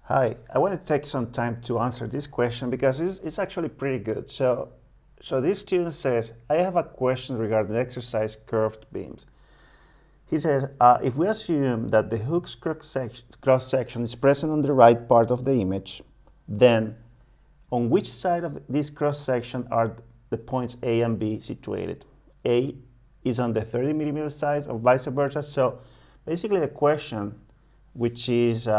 Hi, I want to take some time to answer this question because it's actually pretty good. So this student says, I have a question regarding the exercise curved beams. He says, if we assume that the hook's cross section is present on the right part of the image, then on which side of this cross section are the points A and B situated? A is on the 30 millimeter side or vice versa. So basically the question, which is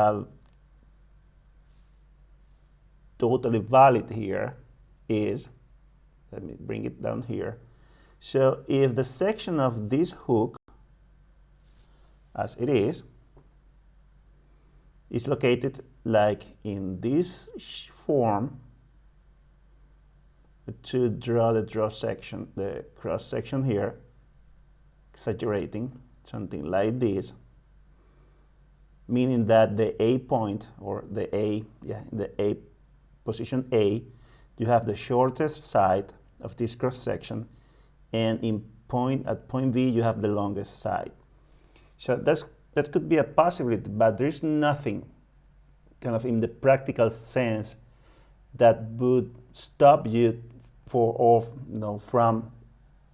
totally valid here, is, let me bring it down here. So if the section of this hook, as it is located like in this form, to draw the cross section here, exaggerating, something like this, meaning that the A point, or the A position A, you have the shortest side of this cross section, and at point B you have the longest side. So that could be a possibility, but there is nothing kind of in the practical sense that would stop you from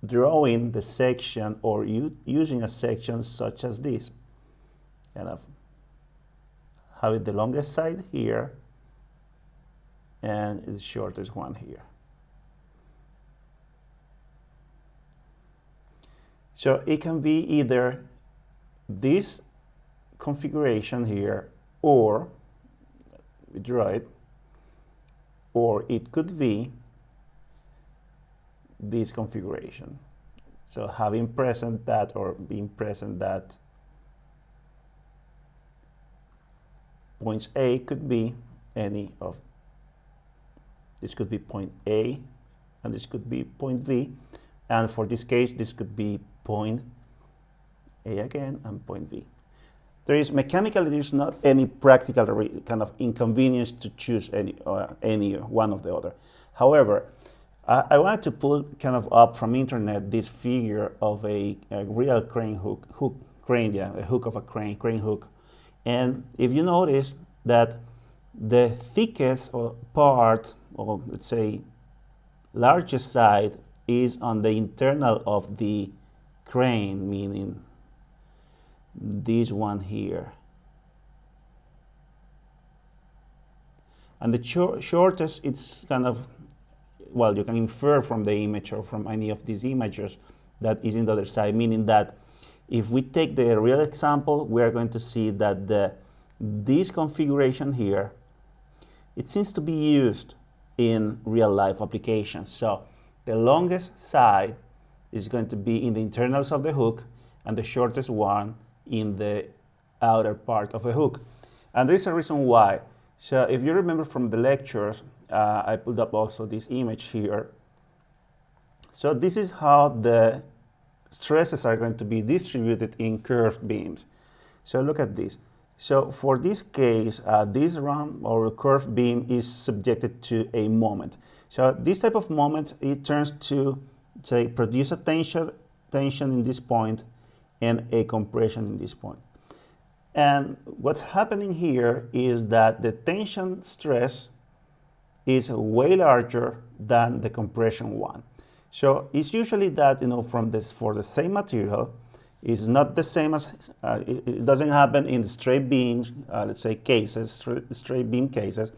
drawing the section or using a section such as this, kind of having the longest side here and the shortest one here. So it can be either this configuration here, or we draw it, or it could be this configuration. So having present that, or being present that points A could be any of, this could be point A, and this could be point B, and for this case this could be point A again and point B. Mechanically there's not any practical kind of inconvenience to choose any one of the other. However, I wanted to pull kind of up from internet this figure of a real crane hook, a hook of a crane hook. And if you notice that the thickest part, or let's say largest side, is on the internal of the crane, meaning this one here. And the shortest, it's kind of, well, you can infer from the image or from any of these images that is in the other side, meaning that if we take the real example, we are going to see that this configuration here, it seems to be used in real life applications. So the longest side is going to be in the internals of the hook, and the shortest one in the outer part of the hook. And there is a reason why. So if you remember from the lectures, I pulled up also this image here. So this is how the stresses are going to be distributed in curved beams. So look at this. So for this case, this round or curved beam is subjected to a moment. So this type of moment, it turns to, say, produce a tension in this point and a compression in this point. And what's happening here is that the tension stress is way larger than the compression one. So it's usually that, for the same material, it's not the same as, it doesn't happen in the straight beams, let's say cases, straight beam cases.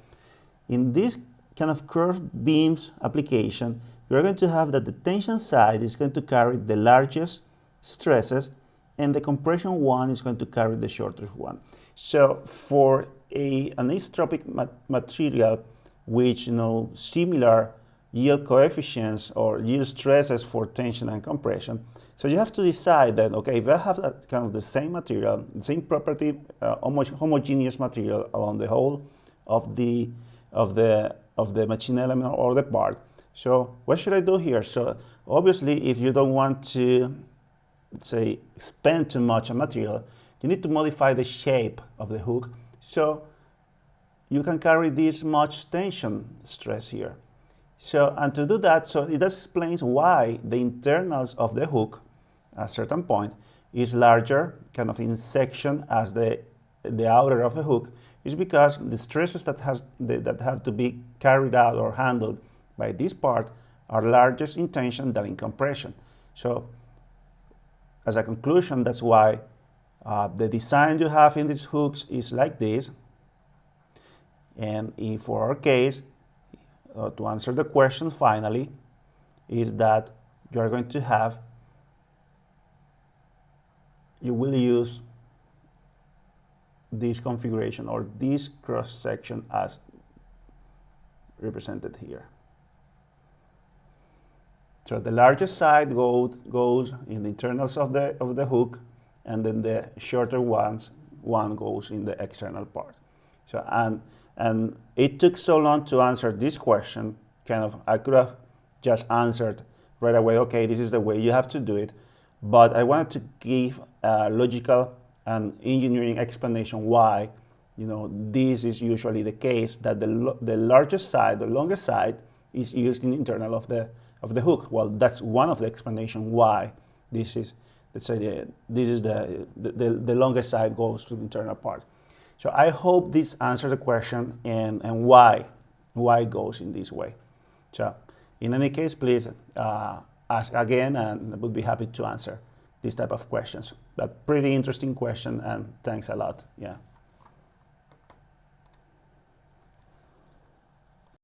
In this kind of curved beams application, you're going to have that the tension side is going to carry the largest stresses, and the compression one is going to carry the shortest one. So for an isotropic material, which similar yield coefficients or yield stresses for tension and compression, so you have to decide that, okay, if I have that kind of the same material, the same property, homogeneous material along the whole of the machine element or the part, so what should I do here? So obviously, if you don't want to, say, spend too much on material, you need to modify the shape of the hook so you can carry this much tension stress here. So, and to do that, so it explains why the internals of the hook at a certain point is larger, kind of in section, as the the outer of the hook is because the stresses that have to be carried out or handled by this part are largest in tension than in compression. So as a conclusion, that's why the design you have in these hooks is like this. And for our case, to answer the question finally, is that you are going to have, you will use this configuration or this cross section as represented here. So the largest side goes in the internals of the hook, and then the shorter one goes in the external part. So and it took so long to answer this question. I could have just answered right away, okay, this is the way you have to do it, but I wanted to give a logical and engineering explanation why, this is usually the case, that the largest side, the longest side, is used in the internal of the hook. Well, that's one of the explanations why this is, let's say, this is the longest side goes to the internal part. So I hope this answers the question and why it goes in this way. So in any case, please ask again, and I would be happy to answer these type of questions. But pretty interesting question, and thanks a lot. Yeah.